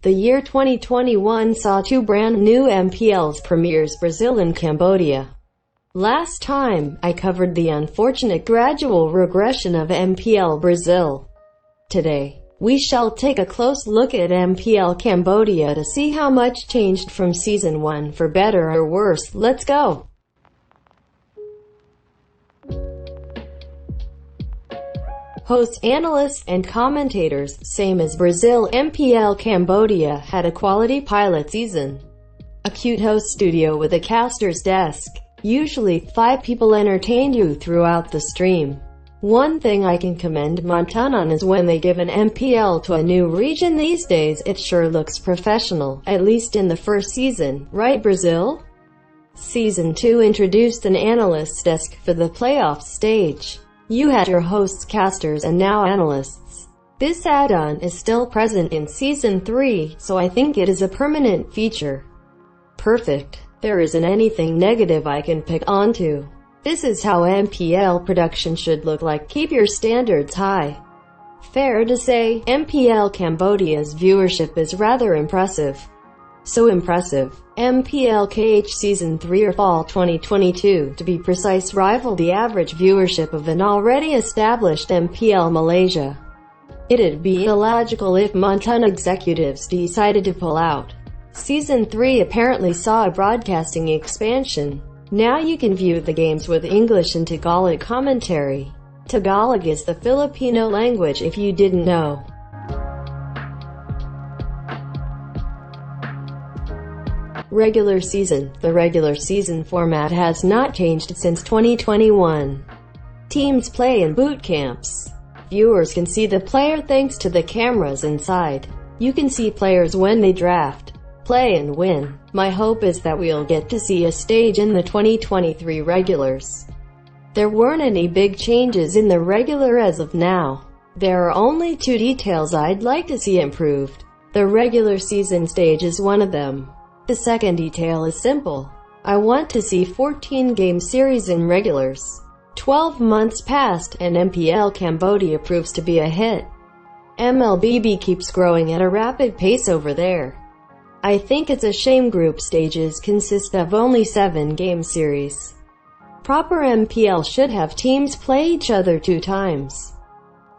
The year 2021 saw two brand new MPLs premieres, Brazil and Cambodia. Last time, I covered the unfortunate gradual regression of MPL Brazil. Today, we shall take a close look at MPL Cambodia to see how much changed from Season 1 for better or worse. Let's go! Hosts, analysts, and commentators, same as Brazil. MPL Cambodia had a quality pilot season. A cute host studio with a caster's desk. Usually 5 people entertained you throughout the stream. One thing I can commend MOONTON on is when they give an MPL to a new region these days, it sure looks professional, at least in the first season, right Brazil? Season 2 introduced an analyst desk for the playoff stage. You had your hosts, casters, and now analysts. This add-on is still present in Season 3, so I think it is a permanent feature. Perfect. There isn't anything negative I can pick onto. This is how MPL production should look like. Keep your standards high. Fair to say, MPL Cambodia's viewership is rather impressive. So impressive, MPL KH Season 3 or Fall 2022, to be precise, rivaled the average viewership of an already established MPL Malaysia. It'd be illogical if MOONTON executives decided to pull out. Season 3 apparently saw a broadcasting expansion. Now you can view the games with English and Tagalog commentary. Tagalog is the Filipino language if you didn't know. Regular season. The regular season format has not changed since 2021. Teams play in boot camps. Viewers can see the player thanks to the cameras inside. You can see players when they draft, play and win. My hope is that we'll get to see a stage in the 2023 regulars. There weren't any big changes in the regular as of now. There are only 2 details I'd like to see improved. The regular season stage is one of them. The second detail is simple. I want to see 14-game series in regulars. 12 months passed, and MPL Cambodia proves to be a hit. MLBB keeps growing at a rapid pace over there. I think it's a shame group stages consist of only 7-game series. Proper MPL should have teams play each other 2 times.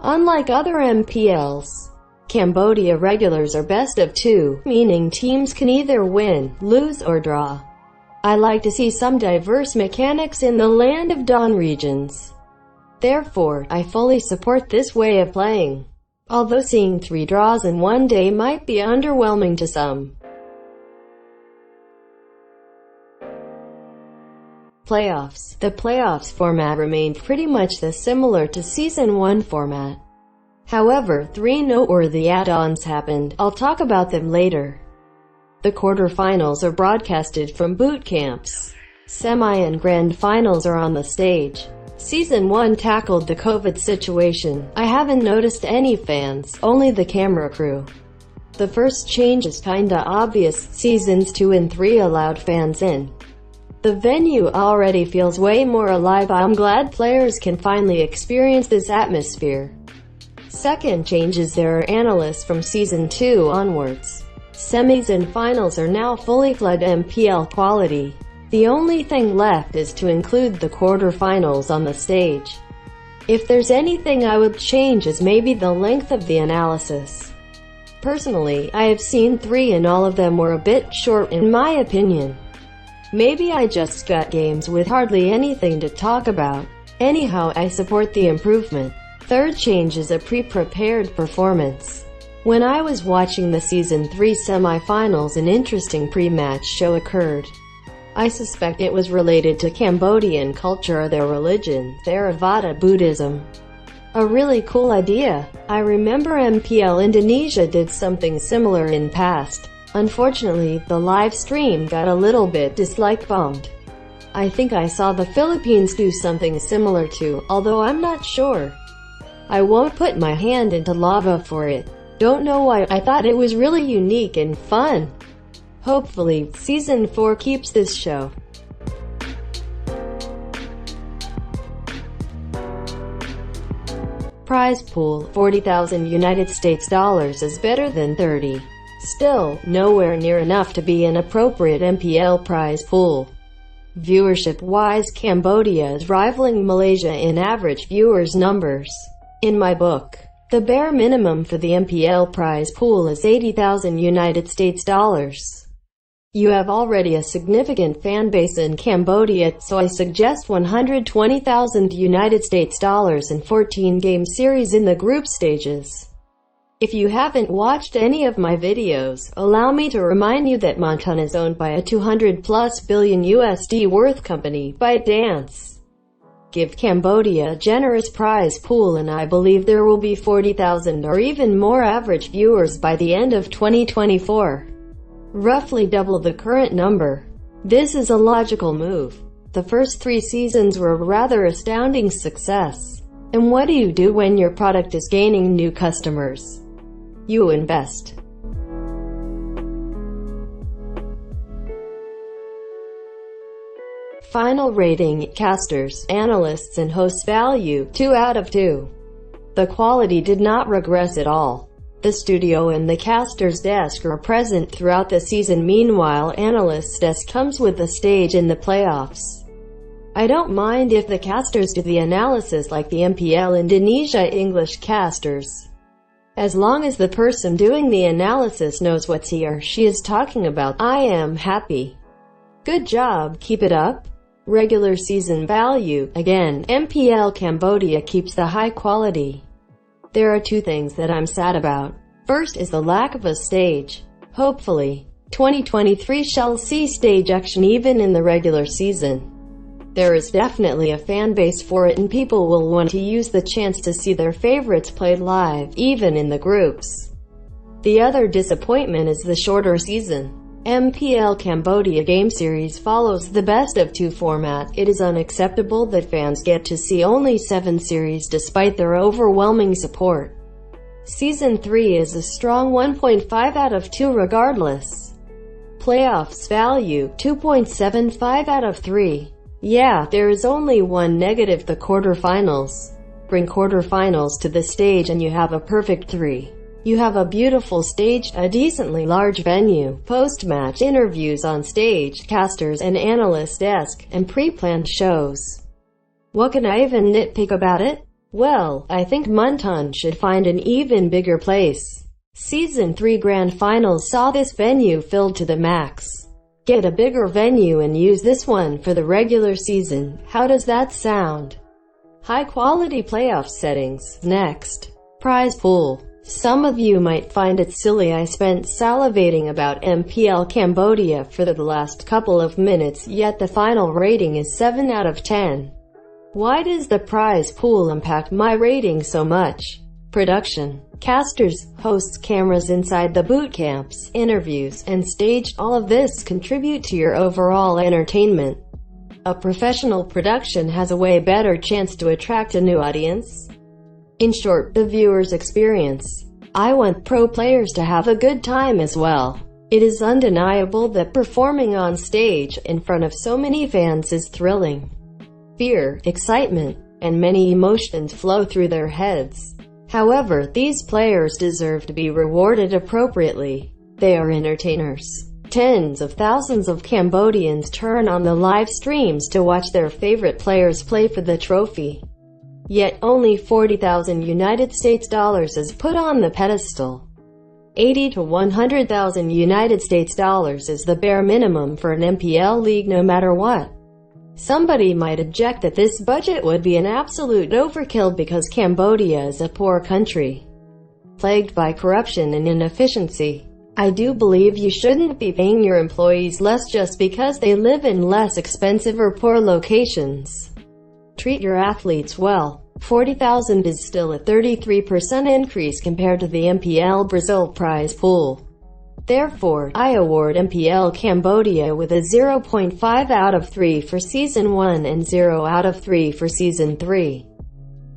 Unlike other MPLs, Cambodia regulars are best of 2, meaning teams can either win, lose, or draw. I like to see some diverse mechanics in the Land of Dawn regions. Therefore, I fully support this way of playing. Although seeing 3 draws in one day might be underwhelming to some. Playoffs. The playoffs format remained pretty much similar to Season 1 format. However, 3 noteworthy add-ons happened. I'll talk about them later. The quarterfinals are broadcasted from boot camps. Semi and grand finals are on the stage. Season 1 tackled the COVID situation. I haven't noticed any fans, only the camera crew. The first change is kinda obvious. Seasons 2 and 3 allowed fans in. The venue already feels way more alive. I'm glad players can finally experience this atmosphere. Second change is there are analysts from Season 2 onwards. Semis and finals are now fully flood MPL quality. The only thing left is to include the quarterfinals on the stage. If there's anything I would change is maybe the length of the analysis. Personally, I have seen 3 and all of them were a bit short in my opinion. Maybe I just got games with hardly anything to talk about. Anyhow, I support the improvement. Third change is a pre-prepared performance. When I was watching the Season 3 semi-finals, an interesting pre-match show occurred. I suspect it was related to Cambodian culture or their religion, Theravada Buddhism. A really cool idea. I remember MPL Indonesia did something similar in past. Unfortunately, the live stream got a little bit dislike-bombed. I think I saw the Philippines do something similar too, although I'm not sure. I won't put my hand into lava for it. Don't know why, I thought it was really unique and fun. Hopefully, Season 4 keeps this show. Prize pool, 40,000 United States dollars is better than 30. Still, nowhere near enough to be an appropriate MPL prize pool. Viewership-wise, Cambodia is rivaling Malaysia in average viewers numbers. In my book, the bare minimum for the MPL prize pool is $80,000 US. You have already a significant fan base in Cambodia, so I suggest $120,000 in 14-game series in the group stages. If you haven't watched any of my videos, allow me to remind you that MOONTON is owned by a 200+ billion USD worth company, ByteDance. Give Cambodia a generous prize pool and I believe there will be 40,000 or even more average viewers by the end of 2024. Roughly double the current number. This is a logical move. The first 3 seasons were a rather astounding success. And what do you do when your product is gaining new customers? You invest. Final rating: casters, analysts and hosts value 2 out of 2. The quality did not regress at all. The studio and the caster's desk are present throughout the season. Meanwhile, analyst's desk comes with the stage in the playoffs. I don't mind if the casters do the analysis like the MPL Indonesia English casters. As long as the person doing the analysis knows what he or she is talking about, I am happy. Good job, keep it up. Regular season value: again, MPL Cambodia keeps the high quality. There are 2 things that I'm sad about. First is the lack of a stage. Hopefully, 2023 shall see stage action even in the regular season. There is definitely a fan base for it and people will want to use the chance to see their favorites played live, even in the groups. The other disappointment is the shorter season. MPL Cambodia game series follows the best of 2 format. It is unacceptable that fans get to see only 7 series despite their overwhelming support. Season 3 is a strong 1.5 out of 2 regardless. Playoffs value: 2.75 out of 3. Yeah, there is only one negative: the quarterfinals. Bring quarterfinals to the stage and you have a perfect 3. You have a beautiful stage, a decently large venue, post-match interviews on stage, casters and analyst desk, and pre-planned shows. What can I even nitpick about it? Well, I think MOONTON should find an even bigger place. Season 3 Grand Finals saw this venue filled to the max. Get a bigger venue and use this one for the regular season. How does that sound? High quality playoff settings. Next, prize pool. Some of you might find it silly I spent salivating about MPL Cambodia for the last couple of minutes, yet the final rating is 7 out of 10. Why does the prize pool impact my rating so much? Production, casters, hosts, cameras inside the boot camps, interviews, and stage, all of this contribute to your overall entertainment. A professional production has a way better chance to attract a new audience. In short, the viewer's experience. I want pro players to have a good time as well. It is undeniable that performing on stage, in front of so many fans is thrilling. Fear, excitement, and many emotions flow through their heads. However, these players deserve to be rewarded appropriately. They are entertainers. Tens of thousands of Cambodians turn on the live streams to watch their favorite players play for the trophy. Yet only $40,000 is put on the pedestal. $80,000 to $100,000 is the bare minimum for an MPL league no matter what. Somebody might object that this budget would be an absolute overkill because Cambodia is a poor country, plagued by corruption and inefficiency. I do believe you shouldn't be paying your employees less just because they live in less expensive or poor locations. Treat your athletes well. $40,000 is still a 33% increase compared to the MPL Brazil prize pool. Therefore, I award MPL Cambodia with a 0.5 out of 3 for Season 1 and 0 out of 3 for Season 3.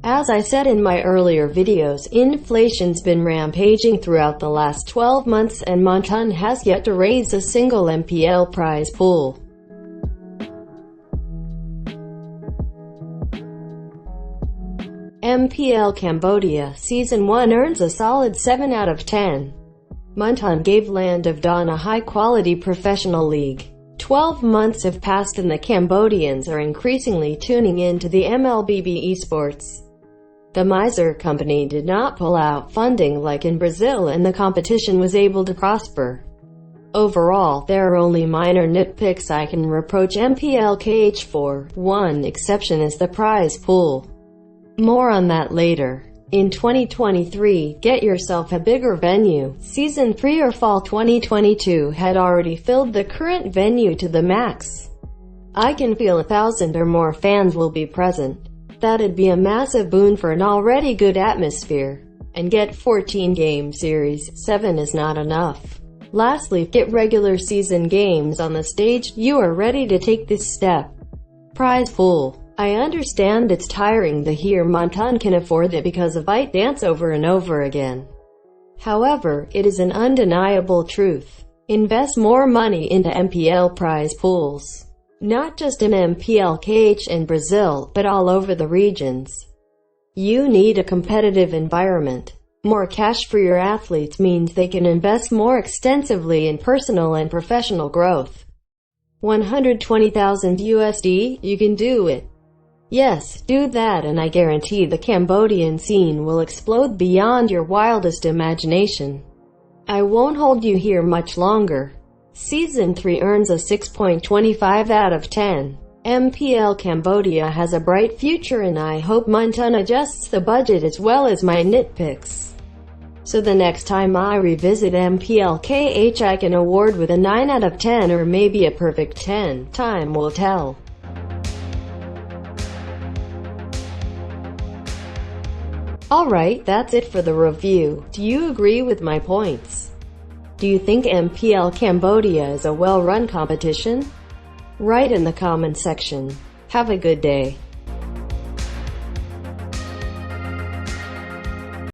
As I said in my earlier videos, inflation's been rampaging throughout the last 12 months and MOONTON has yet to raise a single MPL prize pool. MPL Cambodia Season 1 earns a solid 7 out of 10. MOONTON gave Land of Dawn a high-quality professional league. 12 months have passed and the Cambodians are increasingly tuning in to the MLBB esports. The miser company did not pull out funding like in Brazil and the competition was able to prosper. Overall, there are only minor nitpicks I can reproach MPL KH for. One exception is the prize pool. More on that later. In 2023, get yourself a bigger venue. Season 3 or fall 2022 had already filled the current venue to the max. I can feel 1,000 or more fans will be present. That'd be a massive boon for an already good atmosphere. And get 14 game series, 7 is not enough. Lastly, get regular season games on the stage. You are ready to take this step. Prize pool. I understand it's tiring to hear MOONTON can afford it because of ByteDance over and over again. However, it is an undeniable truth. Invest more money into MPL prize pools. Not just in MPL KH and Brazil, but all over the regions. You need a competitive environment. More cash for your athletes means they can invest more extensively in personal and professional growth. 120,000 USD, you can do it. Yes, do that and I guarantee the Cambodian scene will explode beyond your wildest imagination. I won't hold you here much longer. Season 3 earns a 6.25 out of 10. MPL Cambodia has a bright future and I hope MOONTON adjusts the budget as well as my nitpicks. So the next time I revisit MPL KH I can award with a 9 out of 10 or maybe a perfect 10. Time will tell. Alright, that's it for the review. Do you agree with my points? Do you think MPL Cambodia is a well-run competition? Write in the comment section. Have a good day.